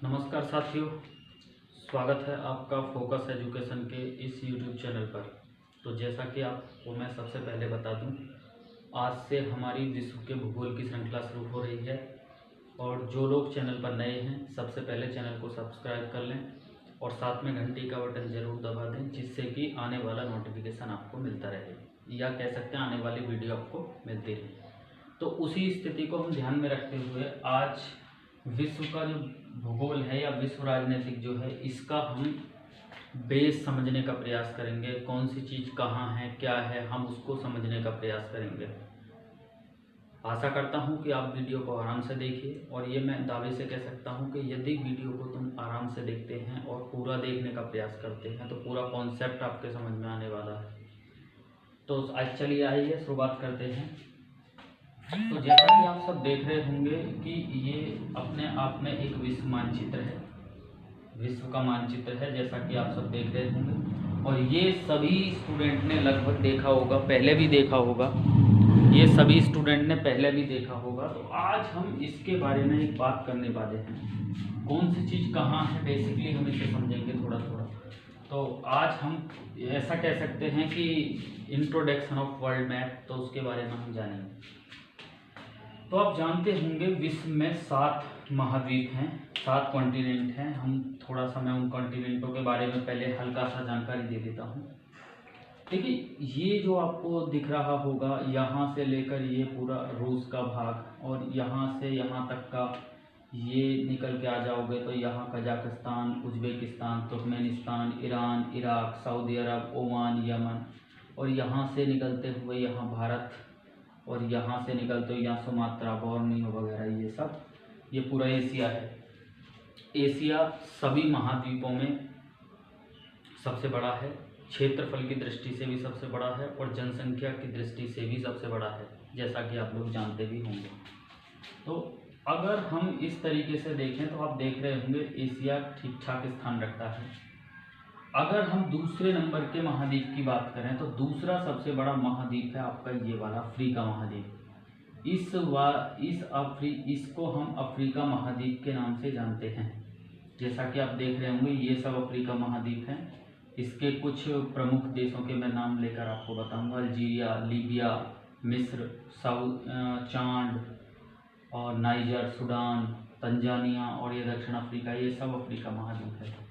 नमस्कार साथियों, स्वागत है आपका फोकस एजुकेशन के इस यूट्यूब चैनल पर। तो जैसा कि आपको मैं सबसे पहले बता दूं, आज से हमारी विश्व के भूगोल की श्रृंखला शुरू हो रही है और जो लोग चैनल पर नए हैं सबसे पहले चैनल को सब्सक्राइब कर लें और साथ में घंटी का बटन ज़रूर दबा दें, जिससे कि आने वाला नोटिफिकेशन आपको मिलता रहे या कह सकते हैं आने वाली वीडियो आपको मिलती रहे। तो उसी स्थिति को हम ध्यान में रखते हुए आज विश्व का जो भूगोल है या विश्व राजनीतिक जो है, इसका हम बेस समझने का प्रयास करेंगे। कौन सी चीज़ कहाँ है, क्या है, हम उसको समझने का प्रयास करेंगे। आशा करता हूँ कि आप वीडियो को आराम से देखिए और ये मैं दावे से कह सकता हूँ कि यदि वीडियो को तुम आराम से देखते हैं और पूरा देखने का प्रयास करते हैं तो पूरा कॉन्सेप्ट आपके समझ में आने वाला है। तो आज चलिए आइए शुरुआत करते हैं। तो जैसा कि आप सब देख रहे होंगे कि ये अपने आप में एक विश्व मानचित्र है, विश्व का मानचित्र है, जैसा कि आप सब देख रहे होंगे। और ये सभी स्टूडेंट ने लगभग देखा होगा, पहले भी देखा होगा, ये सभी स्टूडेंट ने पहले भी देखा होगा। तो आज हम इसके बारे में एक बात करने वाले हैं, कौन सी चीज़ कहाँ है, बेसिकली हम इसे समझेंगे थोड़ा थोड़ा। तो आज हम ऐसा कह सकते हैं कि इंट्रोडक्शन ऑफ वर्ल्ड मैप, तो उसके बारे में हम जानेंगे। तो आप जानते होंगे विश्व में 7 महाद्वीप हैं, 7 कॉन्टिनेंट हैं। हम थोड़ा सा मैं उन कॉन्टिनेंटों के बारे में पहले हल्का सा जानकारी दे देता हूँ। देखिए, ये जो आपको दिख रहा होगा, यहाँ से लेकर ये पूरा रूस का भाग और यहाँ से यहाँ तक का ये निकल के आ जाओगे तो यहाँ Kazakhstan, Uzbekistan, Turkmenistan, Iran, Iraq, Saudi Arab, Oman, Yemen, और यहाँ से निकलते हुए यहाँ भारत, और यहाँ से निकलते हुए यहाँ सुमात्रा, बोर्नियो वगैरह, ये सब, ये पूरा एशिया है। एशिया सभी महाद्वीपों में सबसे बड़ा है, क्षेत्रफल की दृष्टि से भी सबसे बड़ा है और जनसंख्या की दृष्टि से भी सबसे बड़ा है, जैसा कि आप लोग जानते भी होंगे। तो अगर हम इस तरीके से देखें तो आप देख रहे होंगे एशिया ठीक ठाक स्थान रखता है। अगर हम दूसरे नंबर के महाद्वीप की बात करें तो दूसरा सबसे बड़ा महाद्वीप है आपका ये वाला अफ्रीका महाद्वीप। इसको हम अफ्रीका महाद्वीप के नाम से जानते हैं। जैसा कि आप देख रहे होंगे ये सब अफ्रीका महाद्वीप हैं। इसके कुछ प्रमुख देशों के मैं नाम लेकर आपको बताऊंगा: अल्जीरिया, लीबिया, मिस्र, चाड और नाइजर, सूडान, तंजानिया और ये दक्षिण अफ्रीका, ये सब अफ्रीका महाद्वीप है।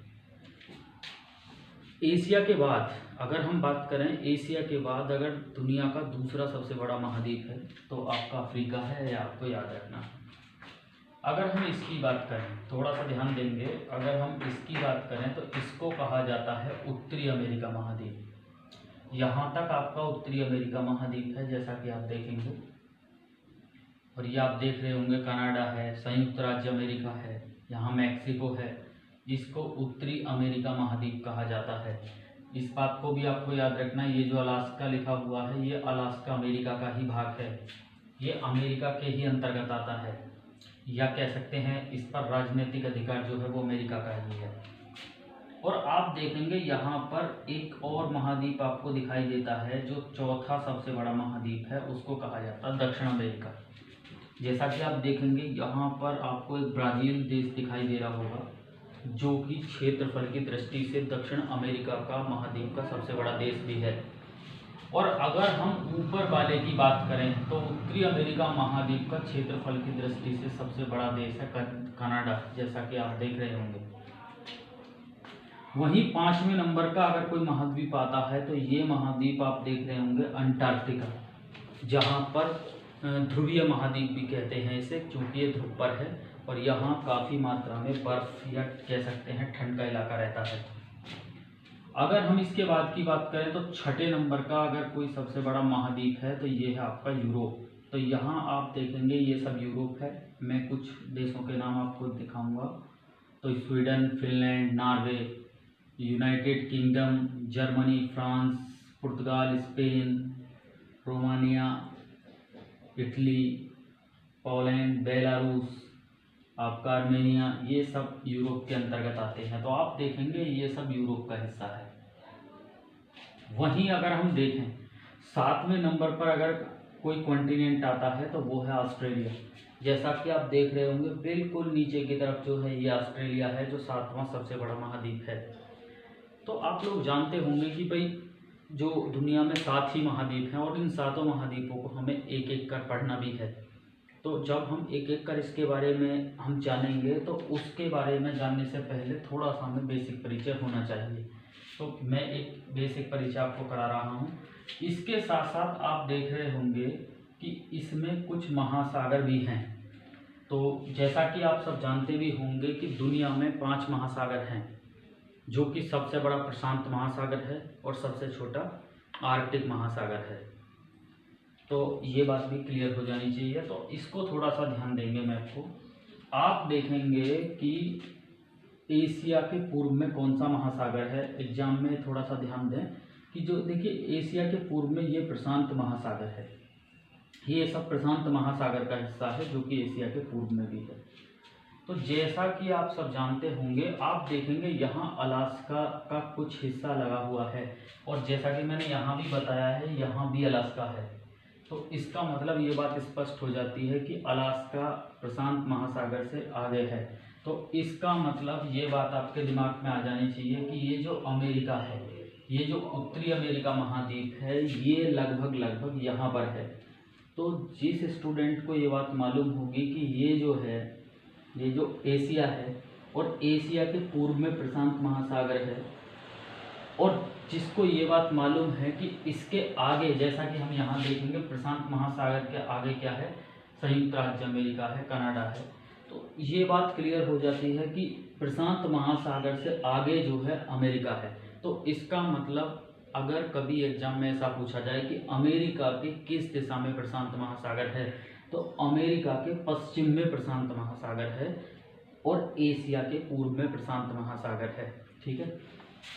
एशिया के बाद अगर हम बात करें, एशिया के बाद अगर दुनिया का दूसरा सबसे बड़ा महाद्वीप है तो आपका अफ्रीका है, या आपको याद रखना। अगर हम इसकी बात करें, थोड़ा सा ध्यान देंगे, अगर हम इसकी बात करें तो इसको कहा जाता है उत्तरी अमेरिका महाद्वीप। यहाँ तक आपका उत्तरी अमेरिका महाद्वीप है, जैसा कि आप देखेंगे। और ये आप देख रहे होंगे कनाडा है, संयुक्त राज्य अमेरिका है, यहाँ मैक्सिको है, इसको उत्तरी अमेरिका महाद्वीप कहा जाता है। इस बात को भी आपको याद रखना, ये जो अलास्का लिखा हुआ है ये अलास्का अमेरिका का ही भाग है, ये अमेरिका के ही अंतर्गत आता है, या कह सकते हैं इस पर राजनीतिक अधिकार जो है वो अमेरिका का ही है। और आप देखेंगे यहाँ पर एक और महाद्वीप आपको दिखाई देता है, जो चौथा सबसे बड़ा महाद्वीप है, उसको कहा जाता है दक्षिण अमेरिका। जैसा कि आप देखेंगे यहाँ पर आपको एक ब्राज़ील देश दिखाई दे रहा होगा, जो कि क्षेत्रफल की दृष्टि से दक्षिण अमेरिका का महाद्वीप का सबसे बड़ा देश भी है। और अगर हम ऊपर वाले की बात करें तो उत्तरी अमेरिका महाद्वीप का क्षेत्रफल की दृष्टि से सबसे बड़ा देश है कनाडा, जैसा कि आप देख रहे होंगे। वहीं 5वें नंबर का अगर कोई महाद्वीप आता है तो ये महाद्वीप आप देख रहे होंगे अंटार्कटिका, जहाँ पर ध्रुवीय महाद्वीप भी कहते हैं इसे, क्योंकि ये ध्रुव पर है और यहाँ काफ़ी मात्रा में बर्फ या कह सकते हैं ठंड का इलाका रहता है। अगर हम इसके बाद की बात करें तो 6ठे नंबर का अगर कोई सबसे बड़ा महाद्वीप है तो ये है आपका यूरोप। तो यहाँ आप देखेंगे ये सब यूरोप है। मैं कुछ देशों के नाम आपको दिखाऊंगा। तो Sweden, Finland, Norway, United Kingdom, Germany, France, पुर्तगाल, Spain, Romania, Italy, Poland, Belarus, आपका आर्मेनिया, ये सब यूरोप के अंतर्गत आते हैं। तो आप देखेंगे ये सब यूरोप का हिस्सा है। वहीं अगर हम देखें 7वें नंबर पर अगर कोई कॉन्टिनेंट आता है तो वो है ऑस्ट्रेलिया। जैसा कि आप देख रहे होंगे बिल्कुल नीचे की तरफ जो है ये ऑस्ट्रेलिया है, जो 7वां सबसे बड़ा महाद्वीप है। तो आप लोग जानते होंगे कि भाई जो दुनिया में 7 ही महाद्वीप हैं और इन 7 महाद्वीपों को हमें एक एक कर पढ़ना भी है। तो जब हम एक एक कर इसके बारे में हम जानेंगे तो उसके बारे में जानने से पहले थोड़ा सा हमें बेसिक परिचय होना चाहिए। तो मैं एक बेसिक परिचय आपको करा रहा हूँ। इसके साथ साथ आप देख रहे होंगे कि इसमें कुछ महासागर भी हैं। तो जैसा कि आप सब जानते भी होंगे कि दुनिया में 5 महासागर हैं, जो कि सबसे बड़ा प्रशांत महासागर है और सबसे छोटा आर्कटिक महासागर है। तो ये बात भी क्लियर हो जानी चाहिए। तो इसको थोड़ा सा ध्यान देंगे मैप को। आप देखेंगे कि एशिया के पूर्व में कौन सा महासागर है। एग्जाम में थोड़ा सा ध्यान दें कि जो देखिए एशिया के पूर्व में ये प्रशांत महासागर है। ये सब प्रशांत महासागर का हिस्सा है जो कि एशिया के पूर्व में भी है। तो जैसा कि आप सब जानते होंगे, आप देखेंगे यहाँ अलास्का का कुछ हिस्सा लगा हुआ है और जैसा कि मैंने यहाँ भी बताया है यहाँ भी अलास्का है। तो इसका मतलब ये बात स्पष्ट हो जाती है कि अलास्का प्रशांत महासागर से आगे है। तो इसका मतलब ये बात आपके दिमाग में आ जानी चाहिए कि ये जो अमेरिका है, ये जो उत्तरी अमेरिका महाद्वीप है, ये लगभग यहाँ पर है। तो जिस स्टूडेंट को ये बात मालूम होगी कि ये जो है, ये जो एशिया है और एशिया के पूर्व में प्रशांत महासागर है, और जिसको ये बात मालूम है कि इसके आगे, जैसा कि हम यहाँ देखेंगे प्रशांत महासागर के आगे क्या है, संयुक्त राज्य अमेरिका है, कनाडा है। तो ये बात क्लियर हो जाती है कि प्रशांत महासागर से आगे जो है अमेरिका है। तो इसका मतलब अगर कभी एग्जाम में ऐसा पूछा जाए कि अमेरिका के किस दिशा में प्रशांत महासागर है, तो अमेरिका के पश्चिम में प्रशांत महासागर है और एशिया के पूर्व में प्रशांत महासागर है। ठीक है।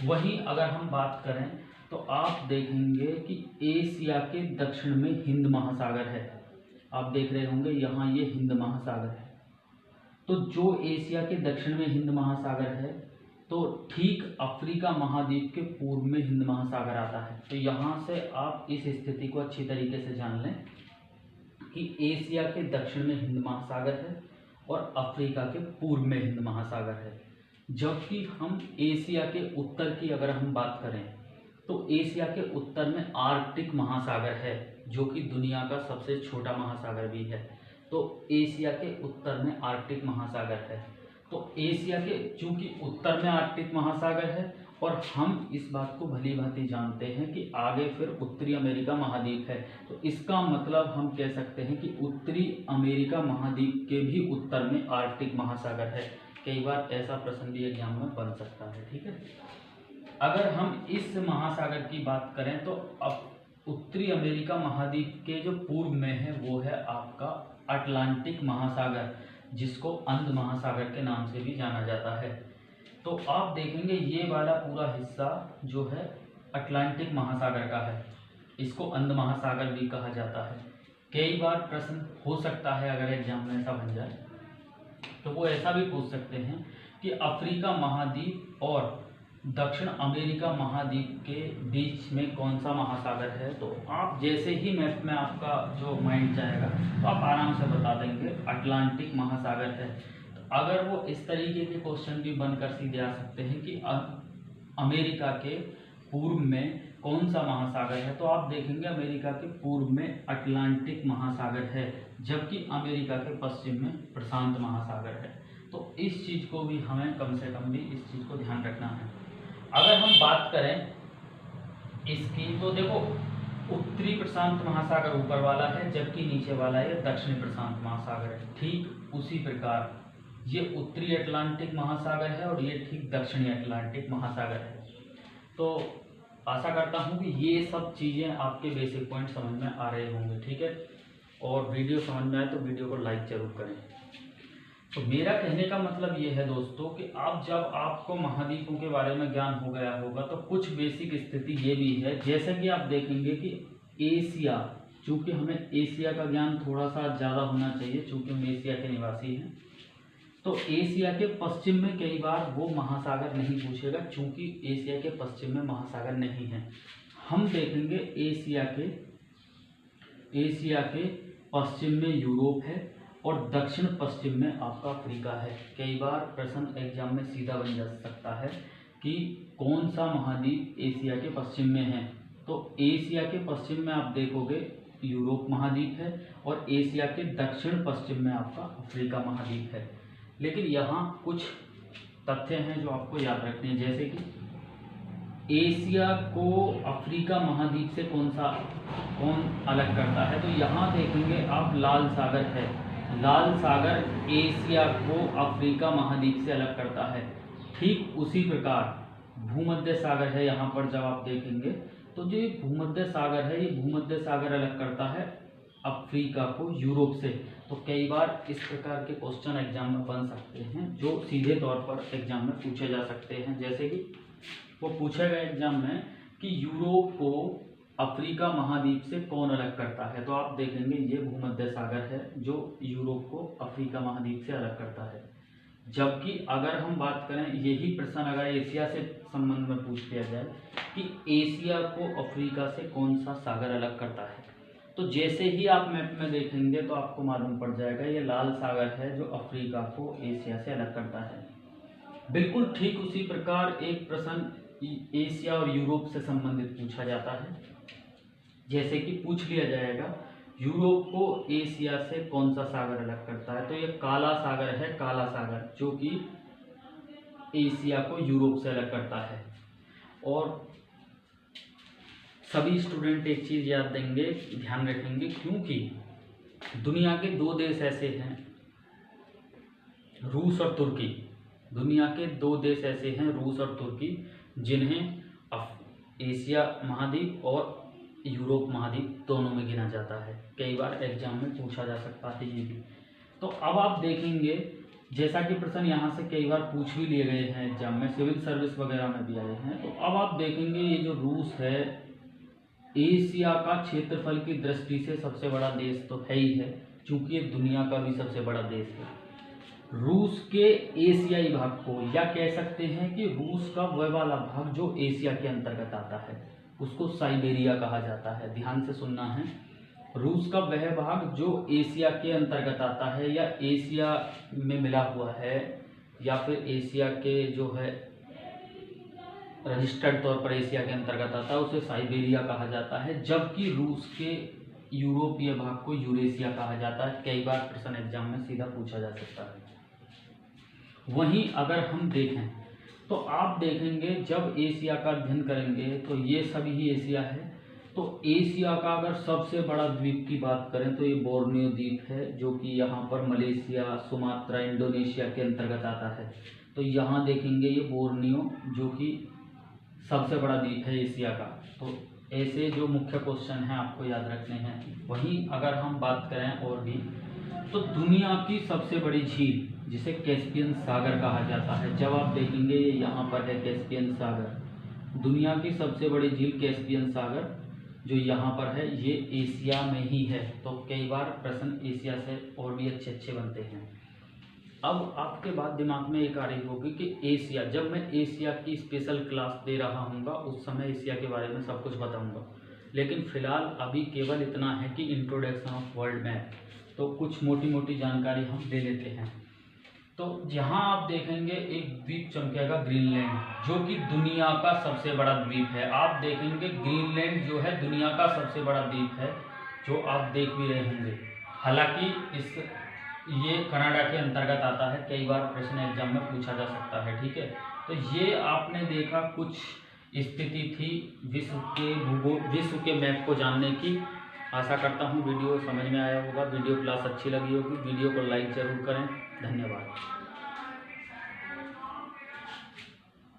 वहीं अगर हम बात करें तो आप देखेंगे कि एशिया के दक्षिण में हिंद महासागर है। आप देख रहे होंगे यहाँ ये हिंद महासागर है। तो जो एशिया के दक्षिण में हिंद महासागर है, तो ठीक अफ्रीका महाद्वीप के पूर्व में हिंद महासागर आता है। तो यहाँ से आप इस स्थिति को अच्छी तरीके से जान लें कि एशिया के दक्षिण में हिंद महासागर है और अफ्रीका के पूर्व में हिंद महासागर है। जबकि हम एशिया के उत्तर की अगर हम बात करें तो एशिया के उत्तर में आर्कटिक महासागर है, जो कि दुनिया का सबसे छोटा महासागर भी है। तो एशिया के उत्तर में आर्कटिक महासागर है। तो एशिया के चूंकि उत्तर में आर्कटिक महासागर है और हम इस बात को भली भांति जानते हैं कि आगे फिर उत्तरी अमेरिका महाद्वीप है। तो इसका मतलब हम कह सकते हैं कि उत्तरी अमेरिका महाद्वीप के भी उत्तर में आर्कटिक महासागर है। कई बार ऐसा प्रश्न भी एग्जाम में बन सकता है। ठीक है। अगर हम इस महासागर की बात करें तो अब उत्तरी अमेरिका महाद्वीप के जो पूर्व में है वो है आपका अटलांटिक महासागर, जिसको अंध महासागर के नाम से भी जाना जाता है। तो आप देखेंगे ये वाला पूरा हिस्सा जो है अटलांटिक महासागर का है। इसको अंध महासागर भी कहा जाता है। कई बार प्रश्न हो सकता है अगर एग्जाम में ऐसा बन जाए तो वो ऐसा भी पूछ सकते हैं कि अफ्रीका महाद्वीप और दक्षिण अमेरिका महाद्वीप के बीच में कौन सा महासागर है। तो आप जैसे ही मैप में आपका जो माइंड जाएगा तो आप आराम से बता देंगे अटलांटिक महासागर है। तो अगर वो इस तरीके के क्वेश्चन भी बनकर सीधे आ सकते हैं कि अमेरिका के पूर्व में कौन सा महासागर है, तो आप देखेंगे अमेरिका के पूर्व में अटलांटिक महासागर है, जबकि अमेरिका के पश्चिम में प्रशांत महासागर है। तो इस चीज़ को भी हमें कम से कम भी इस चीज़ को ध्यान रखना है। अगर हम बात करें इसकी तो देखो उत्तरी प्रशांत महासागर ऊपर वाला है, जबकि नीचे वाला ये दक्षिणी प्रशांत महासागर है। ठीक उसी प्रकार ये उत्तरी अटलांटिक महासागर है और ये ठीक दक्षिणी अटलांटिक महासागर है। तो आशा करता हूँ कि ये सब चीज़ें आपके बेसिक पॉइंट समझ में आ रहे होंगे। ठीक है। और वीडियो समझ में आए तो वीडियो को लाइक जरूर करें। तो मेरा कहने का मतलब ये है दोस्तों कि आप जब आपको महाद्वीपों के बारे में ज्ञान हो गया होगा तो कुछ बेसिक स्थिति ये भी है, जैसे कि आप देखेंगे कि एशिया, चूँकि हमें एशिया का ज्ञान थोड़ा सा ज़्यादा होना चाहिए चूँकि हम एशिया के निवासी हैं। तो एशिया के पश्चिम में कई बार वो महासागर नहीं पूछेगा, चूँकि एशिया के पश्चिम में महासागर नहीं है। हम देखेंगे एशिया के एशिया के पश्चिम में यूरोप है और दक्षिण पश्चिम में आपका अफ्रीका है। कई बार प्रश्न एग्जाम में सीधा बन जा सकता है कि कौन सा महाद्वीप एशिया के पश्चिम में है। तो एशिया के पश्चिम में आप देखोगे यूरोप महाद्वीप है और एशिया के दक्षिण पश्चिम में आपका अफ्रीका महाद्वीप है। लेकिन यहाँ कुछ तथ्य हैं जो आपको याद रखने हैं, जैसे कि एशिया को अफ्रीका महाद्वीप से कौन अलग करता है। तो यहाँ देखेंगे आप लाल सागर है, लाल सागर एशिया को अफ्रीका महाद्वीप से अलग करता है। ठीक उसी प्रकार भूमध्य सागर है, यहाँ पर जब आप देखेंगे तो जो भूमध्य सागर है, ये भूमध्य सागर अलग करता है अफ्रीका को यूरोप से। तो कई बार इस प्रकार के क्वेश्चन एग्जाम में बन सकते हैं जो सीधे तौर पर एग्जाम में पूछे जा सकते हैं। जैसे कि वो पूछा गया एग्जाम में कि यूरोप को अफ्रीका महाद्वीप से कौन अलग करता है। तो आप देखेंगे ये भूमध्य सागर है जो यूरोप को अफ्रीका महाद्वीप से अलग करता है। जबकि अगर हम बात करें, यही प्रश्न अगर एशिया से संबंध में पूछ लिया जाए कि एशिया को अफ्रीका से कौन सा सागर अलग करता है, तो जैसे ही आप मैप में देखेंगे तो आपको मालूम पड़ जाएगा ये लाल सागर है जो अफ्रीका को एशिया से अलग करता है। बिल्कुल ठीक उसी प्रकार एक प्रश्न एशिया और यूरोप से संबंधित पूछा जाता है। जैसे कि पूछ लिया जाएगा यूरोप को एशिया से कौन सा सागर अलग करता है, तो ये काला सागर है, काला सागर जो कि एशिया को यूरोप से अलग करता है। और सभी स्टूडेंट एक चीज़ याद देंगे, ध्यान रखेंगे, क्योंकि दुनिया के दो देश ऐसे हैं, रूस और तुर्की। दुनिया के दो देश ऐसे हैं, रूस और तुर्की, जिन्हें एशिया महाद्वीप और यूरोप महाद्वीप दोनों में गिना जाता है। कई बार एग्जाम में पूछा जा सकता है ये भी। तो अब आप देखेंगे जैसा कि प्रश्न यहाँ से कई बार पूछ भी लिए गए हैं एग्जाम में, सिविल सर्विस वगैरह में भी आए हैं। तो अब आप देखेंगे ये जो रूस है, एशिया का क्षेत्रफल की दृष्टि से सबसे बड़ा देश तो है ही है, क्योंकि ये दुनिया का भी सबसे बड़ा देश है। रूस के एशियाई भाग को, या कह सकते हैं कि रूस का वह वाला भाग जो एशिया के अंतर्गत आता है, उसको साइबेरिया कहा जाता है। ध्यान से सुनना है, रूस का वह भाग जो एशिया के अंतर्गत आता है या एशिया में मिला हुआ है, या फिर एशिया के जो है रजिस्टर्ड तौर पर एशिया के अंतर्गत आता है, उसे साइबेरिया कहा जाता है। जबकि रूस के यूरोपीय भाग को यूरेशिया कहा जाता है। कई बार प्रश्न एग्जाम में सीधा पूछा जा सकता है। वहीं अगर हम देखें तो आप देखेंगे जब एशिया का अध्ययन करेंगे तो ये सभी ही एशिया है। तो एशिया का अगर सबसे बड़ा द्वीप की बात करें तो ये बोर्नियो द्वीप है, जो कि यहाँ पर मलेशिया, सुमात्रा, इंडोनेशिया के अंतर्गत आता है। तो यहाँ देखेंगे ये बोर्नियो जो कि सबसे बड़ा द्वीप है एशिया का। तो ऐसे जो मुख्य क्वेश्चन हैं आपको याद रखने हैं। वहीं अगर हम बात करें और भी, तो दुनिया की सबसे बड़ी झील जिसे कैस्पियन सागर कहा जाता है, जब आप देखेंगे ये यहाँ पर है कैस्पियन सागर, दुनिया की सबसे बड़ी झील कैस्पियन सागर जो यहाँ पर है ये एशिया में ही है। तो कई बार प्रश्न एशिया से और भी अच्छे अच्छे बनते हैं। अब आपके बाद दिमाग में एक आ रही होगी कि एशिया, जब मैं एशिया की स्पेशल क्लास दे रहा हूँगा उस समय एशिया के बारे में सब कुछ बताऊँगा, लेकिन फ़िलहाल अभी केवल इतना है कि इंट्रोडक्शन ऑफ वर्ल्ड मैप, तो कुछ मोटी मोटी जानकारी हम ले लेते हैं। तो यहाँ आप देखेंगे एक द्वीप चमकेगा ग्रीनलैंड, जो कि दुनिया का सबसे बड़ा द्वीप है। आप देखेंगे ग्रीनलैंड जो है दुनिया का सबसे बड़ा द्वीप है, जो आप देख भी रहे होंगे। हालांकि ये कनाडा के अंतर्गत आता है। कई बार प्रश्न एग्जाम में पूछा जा सकता है, ठीक है। तो ये आपने देखा कुछ स्थिति थी विश्व के मैप को जानने की। आशा करता हूँ वीडियो समझ में आया होगा, वीडियो क्लास अच्छी लगी होगी। वीडियो को लाइक ज़रूर करें। धन्यवाद।